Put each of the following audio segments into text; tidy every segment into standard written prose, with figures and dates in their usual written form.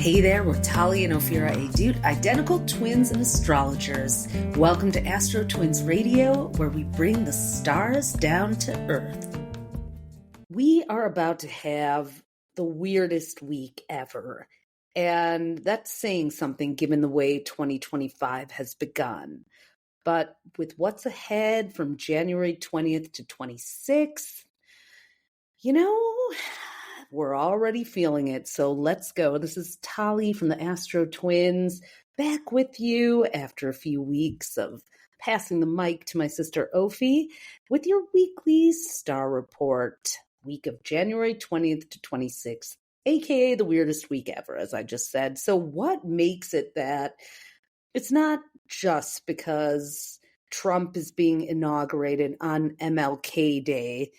Hey there, we're Talia and Ophira Edut, identical twins and astrologers. Welcome to AstroTwins Radio, where we bring the stars down to Earth. We are about to have the weirdest week ever, and that's saying something given the way 2025 has begun. But with what's ahead from January 20th to 26th, we're already feeling it, so let's go. This is Tali from the AstroTwins, back with you after a few weeks of passing the mic to my sister Ophi with your weekly star report, week of January 20th to 26th, aka the weirdest week ever, as I just said. So what makes it that it's not just because Trump is being inaugurated on MLK Day,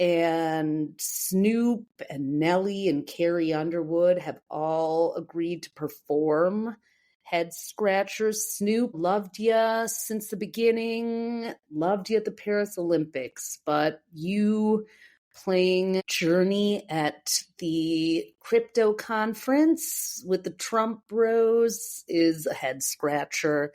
and Snoop and Nelly and Carrie Underwood have all agreed to perform Head Scratchers. Snoop, loved ya since the beginning, loved you at the Paris Olympics, but you playing Journey at the crypto conference with the Trump bros is a head scratcher.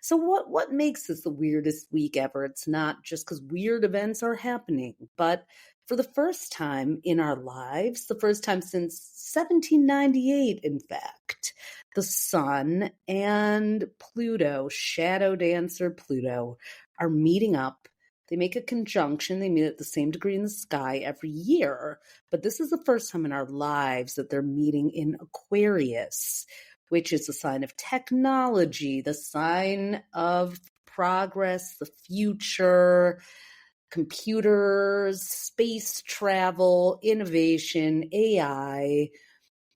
So what makes this the weirdest week ever? It's not just because weird events are happening, but for the first time in our lives, the first time since 1798, in fact, the Sun and Pluto, shadow dancer Pluto, are meeting up. They make a conjunction. They meet at the same degree in the sky every year. But this is the first time in our lives that they're meeting in Aquarius, which is the sign of technology, the sign of progress, the future, computers, space travel, innovation, AI,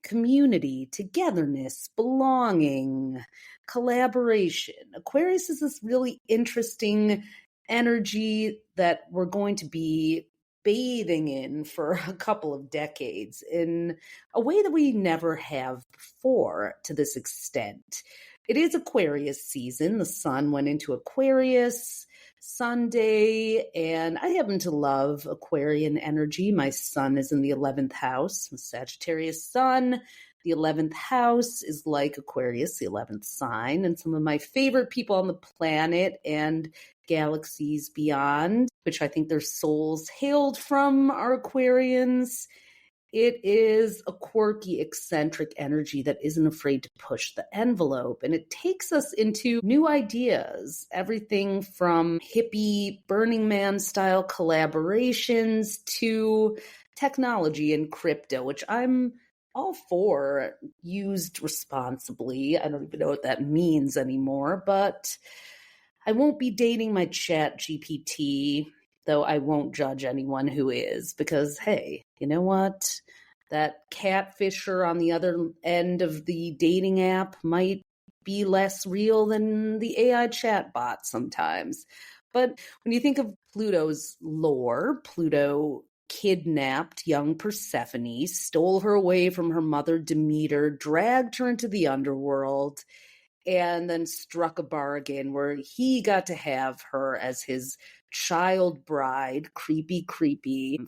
community, togetherness, belonging, collaboration. Aquarius is this really interesting energy that we're going to be bathing in for a couple of decades in a way that we never have before to this extent. It is Aquarius season. The sun went into Aquarius Sunday, and I happen to love Aquarian energy. My sun is in the 11th house, Sagittarius sun. The 11th house is like Aquarius, the 11th sign, and some of my favorite people on the planet and galaxies beyond, which I think their souls hailed from, are Aquarians. It is a quirky, eccentric energy that isn't afraid to push the envelope, and it takes us into new ideas, everything from hippie Burning Man style collaborations to technology and crypto, which I'm all for, used responsibly. I don't even know what that means anymore, but I won't be dating my chat GPT, though I won't judge anyone who is, because, hey, you know what? That catfisher on the other end of the dating app might be less real than the AI chatbot sometimes. But when you think of Pluto's lore, Pluto kidnapped young Persephone, stole her away from her mother Demeter, dragged her into the underworld, and then struck a bargain where he got to have her as his child bride, creepy,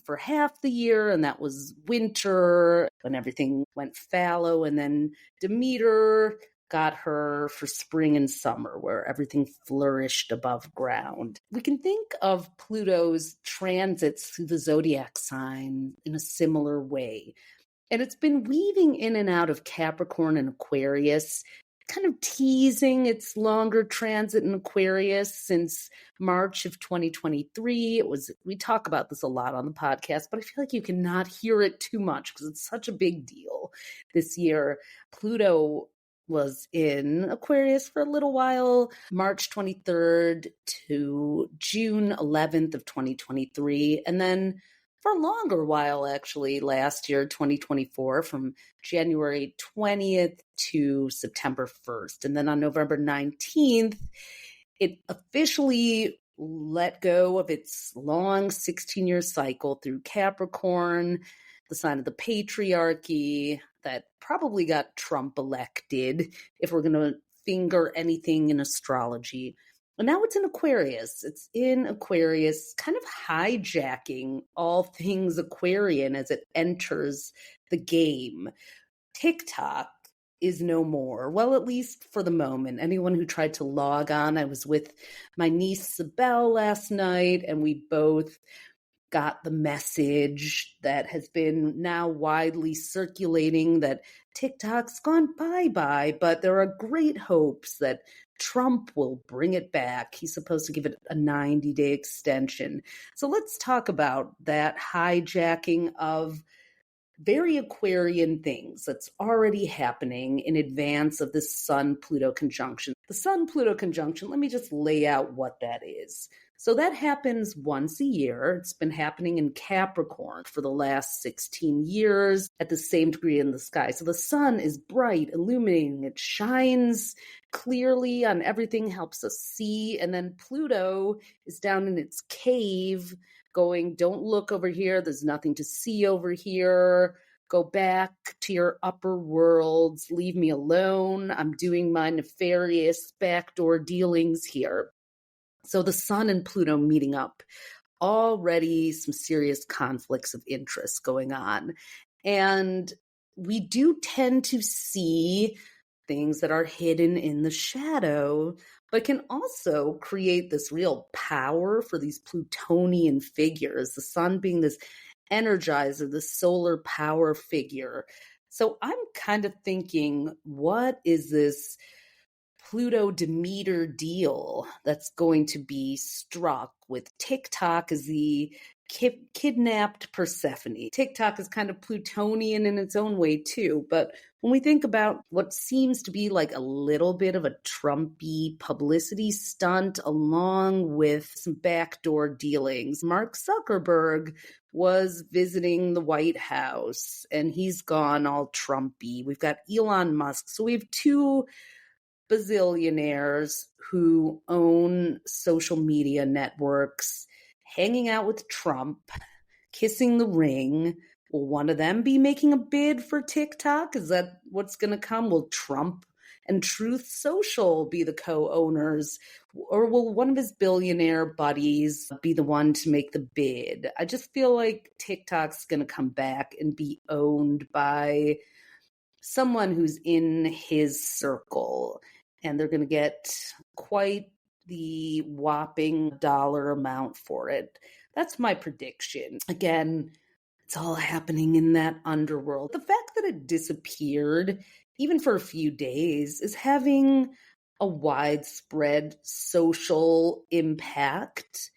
for half the year, and that was winter, when everything went fallow, and then Demeter got her for spring and summer, where everything flourished above ground. We can think of Pluto's transits through the zodiac sign in a similar way. And it's been weaving in and out of Capricorn and Aquarius, kind of teasing its longer transit in Aquarius since March of 2023. We talk about this a lot on the podcast, but I feel like you cannot hear it too much because it's such a big deal. This year, Pluto was in Aquarius for a little while, March 23rd to June 11th of 2023, and then for a longer while, actually, last year, 2024, from January 20th to September 1st. And then on November 19th, it officially let go of its long 16-year cycle through Capricorn, the sign of the patriarchy that probably got Trump elected, if we're going to finger anything in astrology. And now it's in Aquarius. It's in Aquarius, kind of hijacking all things Aquarian as it enters the game. TikTok is no more. Well, at least for the moment. Anyone who tried to log on, I was with my niece Sibel last night, and we both got the message that has been now widely circulating that TikTok's gone bye-bye, but there are great hopes that Trump will bring it back. He's supposed to give it a 90-day extension. So let's talk about that hijacking of very Aquarian things that's already happening in advance of this Sun-Pluto conjunction. The Sun-Pluto conjunction, let me just lay out what that is. So that happens once a year. It's been happening in Capricorn for the last 16 years at the same degree in the sky. So the sun is bright, illuminating. It shines clearly on everything, helps us see. And then Pluto is down in its cave going, don't look over here. There's nothing to see over here. Go back to your upper worlds. Leave me alone. I'm doing my nefarious backdoor dealings here. So the Sun and Pluto meeting up, already some serious conflicts of interest going on. And we do tend to see things that are hidden in the shadow, but can also create this real power for these Plutonian figures, the Sun being this energizer, the solar power figure. So I'm kind of thinking, what is this Pluto Demeter deal that's going to be struck with TikTok as the kidnapped Persephone? TikTok is kind of Plutonian in its own way too, but when we think about what seems to be like a little bit of a Trumpy publicity stunt along with some backdoor dealings, Mark Zuckerberg was visiting the White House and he's gone all Trumpy. We've got Elon Musk. So we have two bazillionaires who own social media networks, hanging out with Trump, kissing the ring. Will one of them be making a bid for TikTok? Is that what's going to come? Will Trump and Truth Social be the co-owners? Or will one of his billionaire buddies be the one to make the bid? I just feel like TikTok's going to come back and be owned by someone who's in his circle. And they're going to get quite the whopping dollar amount for it. That's my prediction. Again, it's all happening in that underworld. The fact that it disappeared, even for a few days, is having a widespread social impact.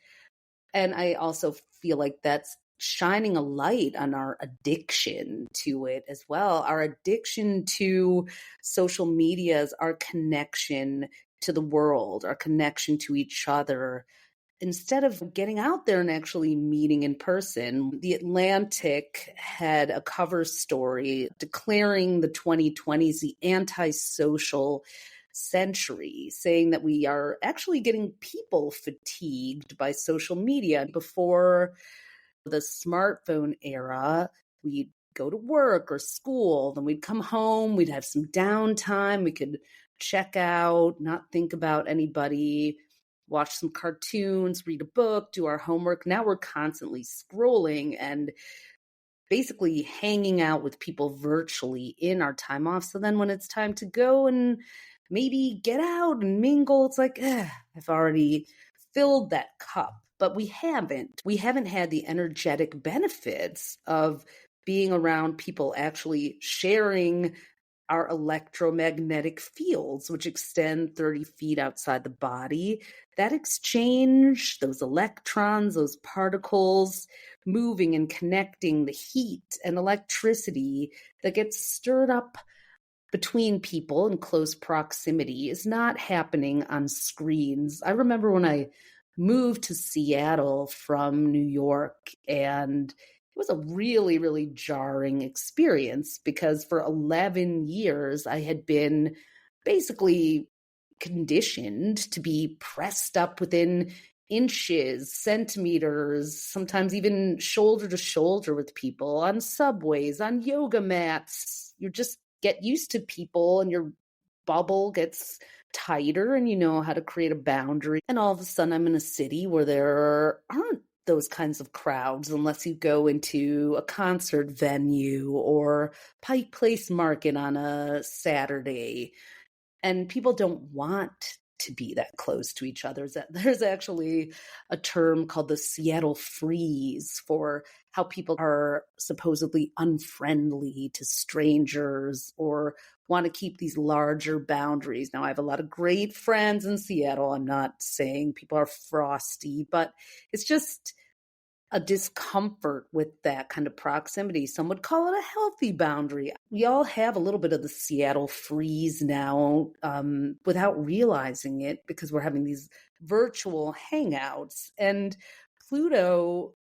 And I also feel like that's shining a light on our addiction to it as well. Our addiction to social medias, our connection to the world, our connection to each other. Instead of getting out there and actually meeting in person, The Atlantic had a cover story declaring the 2020s the antisocial century, saying that we are actually getting people fatigued by social media. Before the smartphone era, we'd go to work or school, then we'd come home, we'd have some downtime, we could check out, not think about anybody, watch some cartoons, read a book, do our homework. Now we're constantly scrolling and basically hanging out with people virtually in our time off. So then when it's time to go and maybe get out and mingle, it's like, I've already filled that cup. But we haven't. We haven't had the energetic benefits of being around people actually sharing our electromagnetic fields, which extend 30 feet outside the body. That exchange, those electrons, those particles moving and connecting, the heat and electricity that gets stirred up between people in close proximity is not happening on screens. I remember when I moved to Seattle from New York, and it was a really, really jarring experience because for 11 years I had been basically conditioned to be pressed up within inches, centimeters, sometimes even shoulder to shoulder with people on subways, on yoga mats. You just get used to people and your bubble gets tighter and you know how to create a boundary. And all of a sudden I'm in a city where there aren't those kinds of crowds unless you go into a concert venue or Pike Place Market on a Saturday. And people don't want to be that close to each other. There's actually a term called the Seattle freeze for how people are supposedly unfriendly to strangers or want to keep these larger boundaries. Now, I have a lot of great friends in Seattle. I'm not saying people are frosty, but it's just a discomfort with that kind of proximity. Some would call it a healthy boundary. We all have a little bit of the Seattle freeze now without realizing it because we're having these virtual hangouts. And Pluto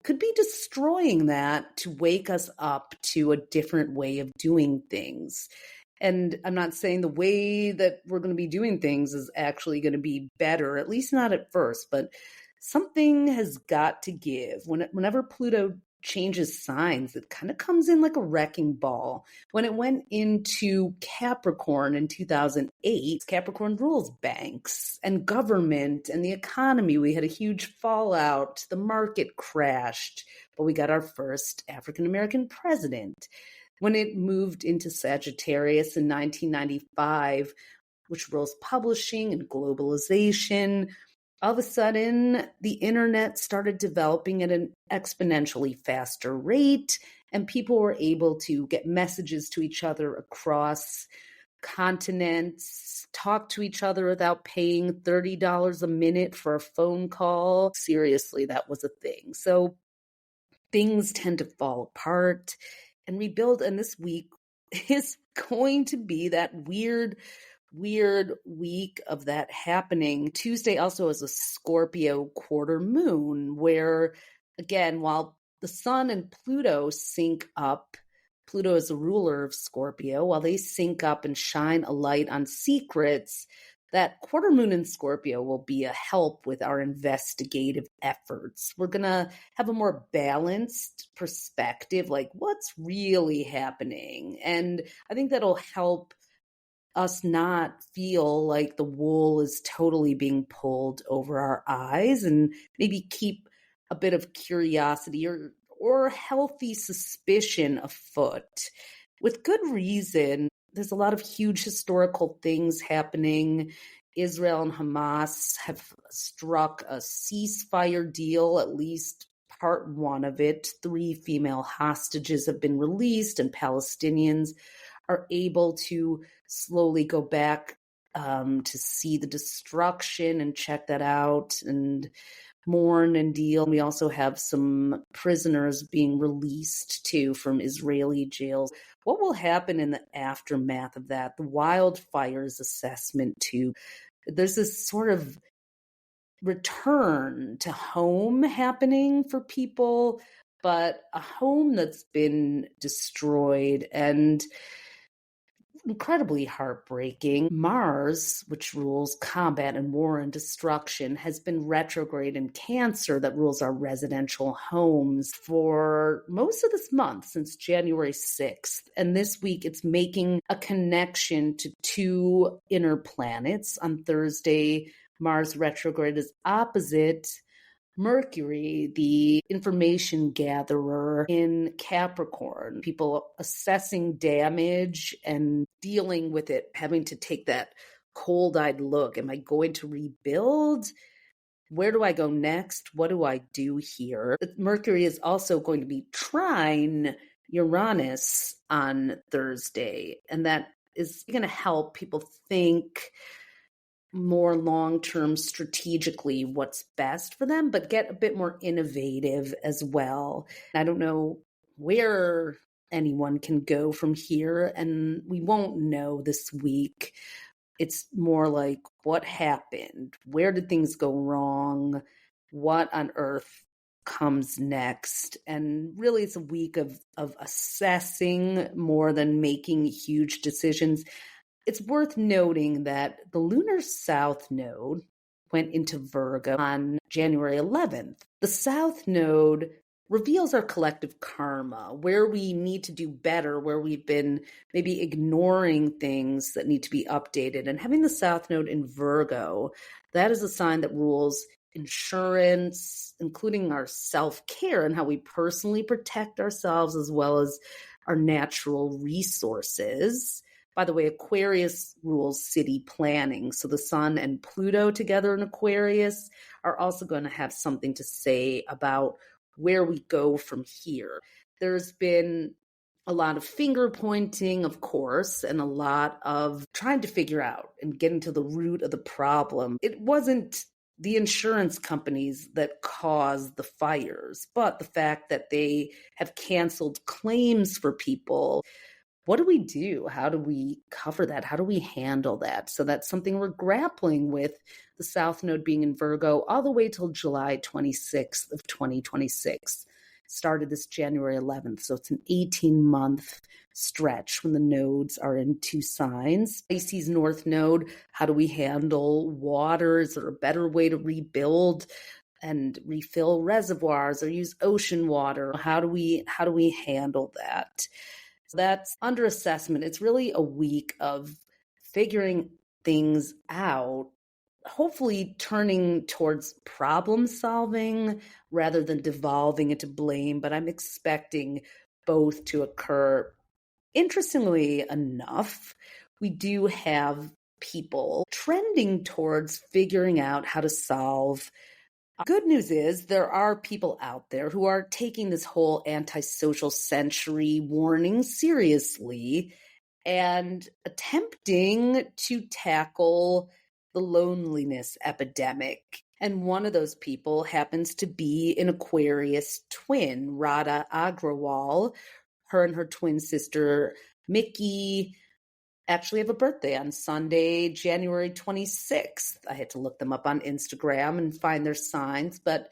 could be destroying that to wake us up to a different way of doing things. And I'm not saying the way that we're going to be doing things is actually going to be better, at least not at first, but something has got to give. Whenever Pluto changes signs, it kind of comes in like a wrecking ball. When it went into Capricorn in 2008, Capricorn rules banks and government and the economy. We had a huge fallout. The market crashed, but we got our first African-American president. When it moved into Sagittarius in 1995, which rules publishing and globalization, all of a sudden, the internet started developing at an exponentially faster rate, and people were able to get messages to each other across continents, talk to each other without paying $30 a minute for a phone call. Seriously, that was a thing. So things tend to fall apart and rebuild, and this week is going to be that weird week of that happening. Tuesday also is a Scorpio quarter moon where, again, while the sun and Pluto sync up, Pluto is the ruler of Scorpio, while they sync up and shine a light on secrets, that quarter moon in Scorpio will be a help with our investigative efforts. We're going to have a more balanced perspective, like what's really happening. And I think that'll help us not feel like the wool is totally being pulled over our eyes and maybe keep a bit of curiosity or healthy suspicion afoot. With good reason, there's a lot of huge historical things happening. Israel and Hamas have struck a ceasefire deal, at least part one of it. 3 female hostages have been released, and Palestinians are able to slowly go back to see the destruction and check that out and mourn and deal. We also have some prisoners being released too from Israeli jails. What will happen in the aftermath of that? The wildfires assessment too. There's this sort of return to home happening for people, but a home that's been destroyed and incredibly heartbreaking. Mars, which rules combat and war and destruction, has been retrograde in Cancer, that rules our residential homes, for most of this month, since January 6th. And this week, it's making a connection to 2 inner planets. On Thursday, Mars retrograde is opposite Mercury, the information gatherer in Capricorn, people assessing damage and dealing with it, having to take that cold-eyed look. Am I going to rebuild? Where do I go next? What do I do here? Mercury is also going to be trine Uranus on Thursday, and that is going to help people think more long-term strategically what's best for them, but get a bit more innovative as well. I don't know where anyone can go from here, and we won't know this week. It's more like what happened? Where did things go wrong? What on earth comes next? And really it's a week of assessing more than making huge decisions. It's worth noting that the lunar south node went into Virgo on January 11th. The south node reveals our collective karma, where we need to do better, where we've been maybe ignoring things that need to be updated. And having the south node in Virgo, that is a sign that rules insurance, including our self-care and how we personally protect ourselves as well as our natural resources. By the way, Aquarius rules city planning. So the Sun and Pluto together in Aquarius are also going to have something to say about where we go from here. There's been a lot of finger pointing, of course, and a lot of trying to figure out and getting to the root of the problem. It wasn't the insurance companies that caused the fires, but the fact that they have canceled claims for people. What do we do? How do we cover that? How do we handle that? So that's something we're grappling with, the South Node being in Virgo all the way till July 26th of 2026. Started this January 11th. So it's an 18-month stretch when the nodes are in two signs. Pisces North Node, how do we handle water? Is there a better way to rebuild and refill reservoirs or use ocean water? How do we handle that? So that's under assessment. It's really a week of figuring things out, hopefully turning towards problem solving rather than devolving into blame. But I'm expecting both to occur. Interestingly enough, we do have people trending towards figuring out how to solve. Good news is there are people out there who are taking this whole antisocial century warning seriously and attempting to tackle the loneliness epidemic. And one of those people happens to be an Aquarius twin, Radha Agrawal. Her and her twin sister, Mickey, actually have a birthday on Sunday, January 26th. I had to look them up on Instagram and find their signs, but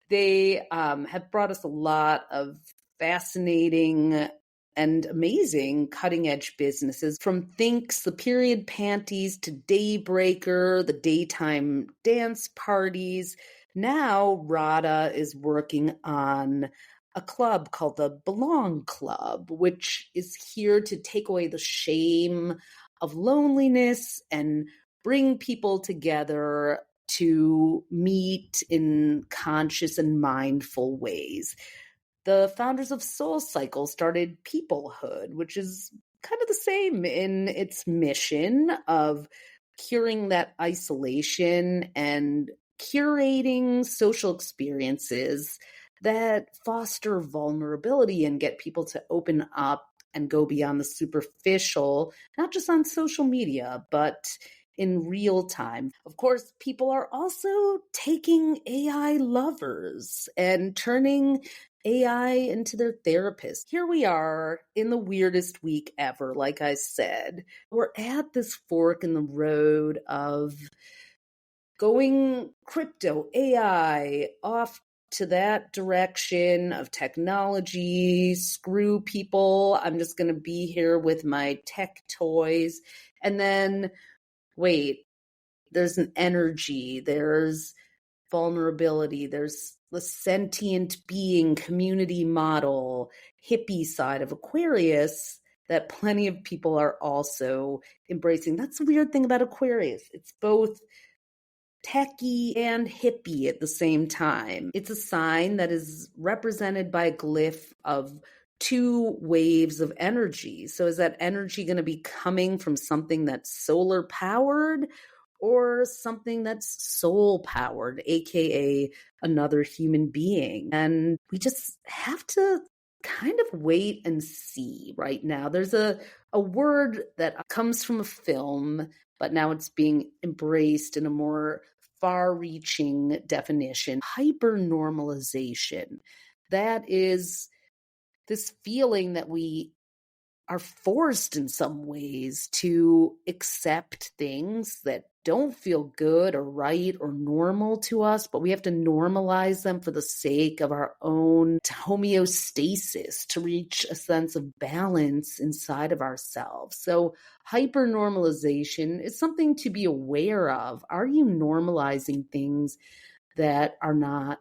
they have brought us a lot of fascinating and amazing cutting-edge businesses, from Thinks, the period panties, to Daybreaker, the daytime dance parties. Now Radha is working on a club called the Belong Club, which is here to take away the shame of loneliness and bring people together to meet in conscious and mindful ways. The founders of Soul Cycle started Peoplehood, which is kind of the same in its mission of curing that isolation and curating social experiences that foster vulnerability and get people to open up and go beyond the superficial, not just on social media, but in real time. Of course, people are also taking AI lovers and turning AI into their therapist. Here we are in the weirdest week ever, like I said. We're at this fork in the road of going crypto, AI, off to that direction of technology, screw people. I'm just going to be here with my tech toys. And then, wait, there's an energy, there's vulnerability, there's the sentient being, community model, hippie side of Aquarius that plenty of people are also embracing. That's the weird thing about Aquarius. It's both techie and hippie at the same time. It's a sign that is represented by a glyph of two waves of energy. So is that energy going to be coming from something that's solar powered or something that's soul powered, aka another human being? And we just have to kind of wait and see right now. There's a word that comes from a film, but now it's being embraced in a more far-reaching definition: hypernormalization. That is this feeling that we are forced in some ways to accept things that don't feel good or right or normal to us, but we have to normalize them for the sake of our own homeostasis, to reach a sense of balance inside of ourselves. So hypernormalization is something to be aware of. Are you normalizing things that are not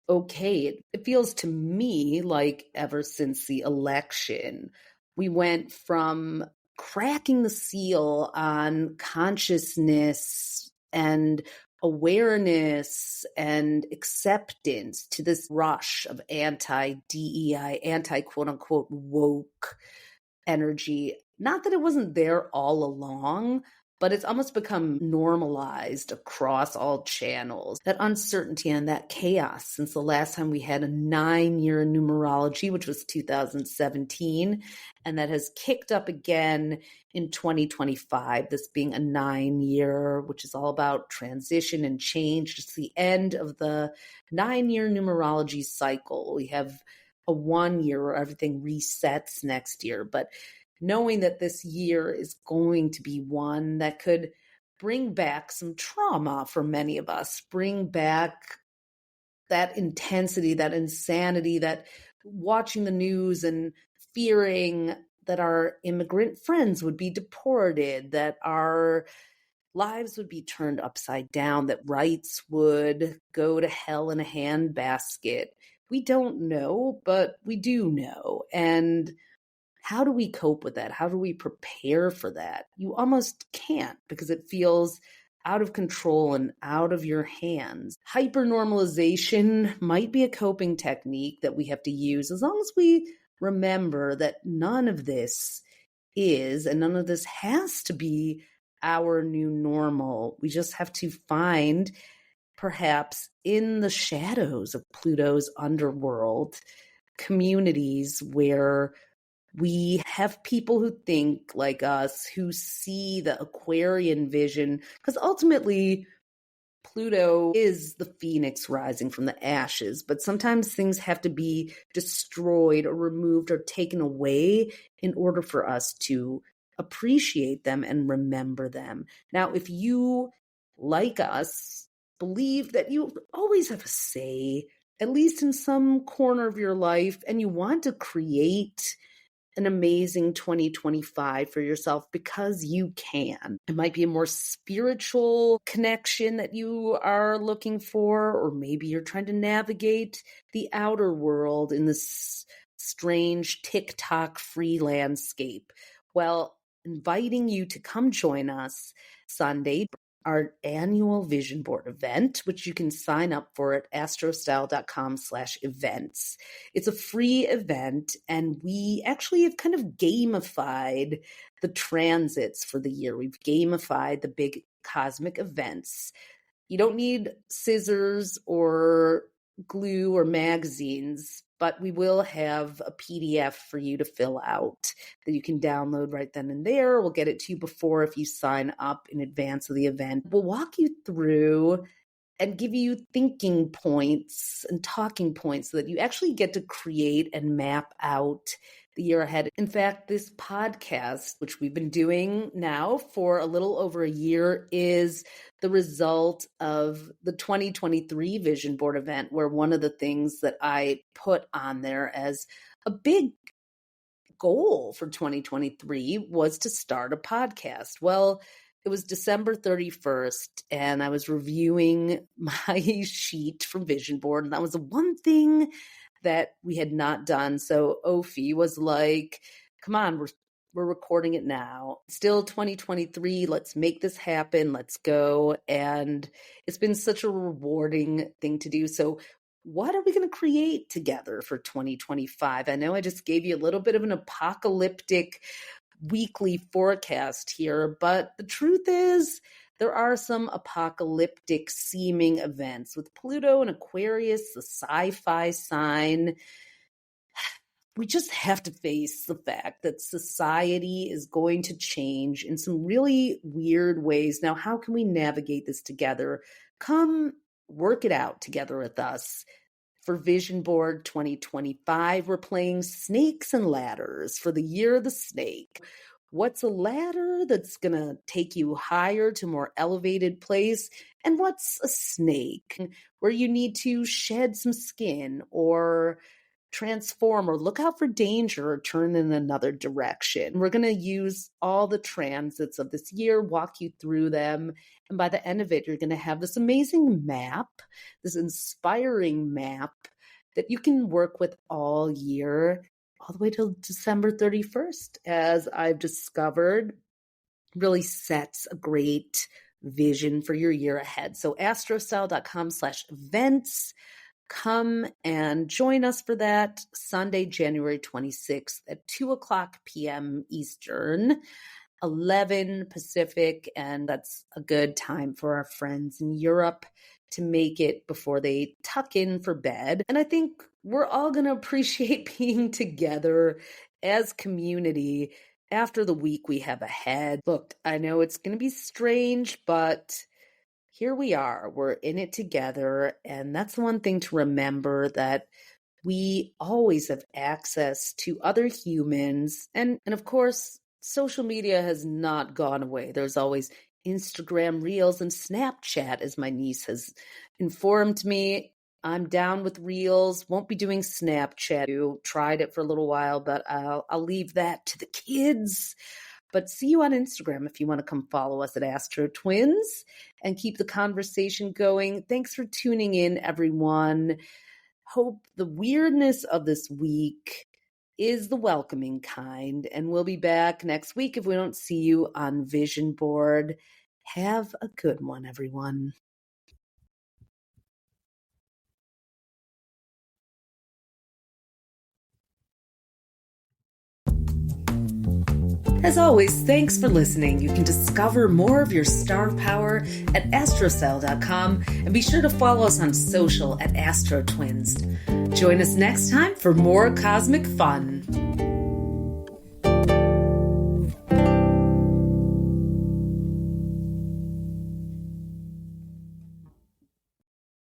okay? It feels to me like ever since the election, we went from cracking the seal on consciousness and awareness and acceptance to this rush of anti-DEI, anti-quote unquote woke energy. Not that it wasn't there all along, but it's almost become normalized across all channels. That uncertainty and that chaos since the last time we had a 9-year numerology, which was 2017, and that has kicked up again in 2025, this being a 9-year, which is all about transition and change. It's the end of the 9-year numerology cycle. We have a 1 year where everything resets next year, but knowing that this year is going to be one that could bring back some trauma for many of us, bring back that intensity, that insanity, that watching the news and fearing that our immigrant friends would be deported, that our lives would be turned upside down, that rights would go to hell in a handbasket. We don't know, but we do know. And how do we cope with that? How do we prepare for that? You almost can't because it feels out of control and out of your hands. Hypernormalization might be a coping technique that we have to use as long as we remember that none of this is and none of this has to be our new normal. We just have to find, perhaps in the shadows of Pluto's underworld, communities where we have people who think like us, who see the Aquarian vision, because ultimately Pluto is the phoenix rising from the ashes, but sometimes things have to be destroyed or removed or taken away in order for us to appreciate them and remember them. Now, if you, like us, believe that you always have a say, at least in some corner of your life, and you want to create an amazing 2025 for yourself because you can. It might be a more spiritual connection that you are looking for, or maybe you're trying to navigate the outer world in this strange TikTok free landscape. Well, inviting you to come join us Sunday, our annual vision board event, which you can sign up for at astrostyle.com/events. It's a free event, and we actually have kind of gamified the transits for the year. We've gamified the big cosmic events. You don't need scissors or glue or magazines, but we will have a PDF for you to fill out that you can download right then and there. We'll get it to you before if you sign up in advance of the event. We'll walk you through and give you thinking points and talking points so that you actually get to create and map out the year ahead. In fact, this podcast, which we've been doing now for a little over a year, is the result of the 2023 Vision Board event, where one of the things that I put on there as a big goal for 2023 was to start a podcast. Well, it was December 31st, and I was reviewing my sheet from Vision Board, and that was the one thing that we had not done. So Ophi was like, come on, we're recording it now. Still 2023, let's make this happen, let's go. And it's been such a rewarding thing to do. So what are we going to create together for 2025? I know I just gave you a little bit of an apocalyptic weekly forecast here, but the truth is there are some apocalyptic seeming events with Pluto and Aquarius, the sci-fi sign. We just have to face the fact that society is going to change in some really weird ways. Now, how can we navigate this together? Come work it out together with us. For Vision Board 2025, we're playing Snakes and Ladders for the year of the snake. What's a ladder that's going to take you higher to a more elevated place? And what's a snake where you need to shed some skin or transform or look out for danger or turn in another direction? We're going to use all the transits of this year, walk you through them. And by the end of it, you're going to have this amazing map, this inspiring map that you can work with all year, all the way till December 31st, as I've discovered, really sets a great vision for your year ahead. So astrocell.com/events. Come and join us for that Sunday, January 26th at 2:00 p.m. Eastern, 11 Pacific, and that's a good time for our friends in Europe to make it before they tuck in for bed. And I think we're all going to appreciate being together as community after the week we have ahead. Look, I know it's going to be strange, but here we are. We're in it together. And that's one thing to remember, that we always have access to other humans. And of course, social media has not gone away. There's always Instagram Reels and Snapchat, as my niece has informed me. I'm down with Reels, won't be doing Snapchat. Tried it for a little while, but I'll leave that to the kids. But see you on Instagram if you want to come follow us at AstroTwins and keep the conversation going. Thanks for tuning in, everyone. Hope the weirdness of this week is the welcoming kind, and we'll be back next week if we don't see you on Vision Board. Have a good one, everyone. As always, thanks for listening. You can discover more of your star power at astrocell.com, and be sure to follow us on social at AstroTwins. Join us next time for more cosmic fun.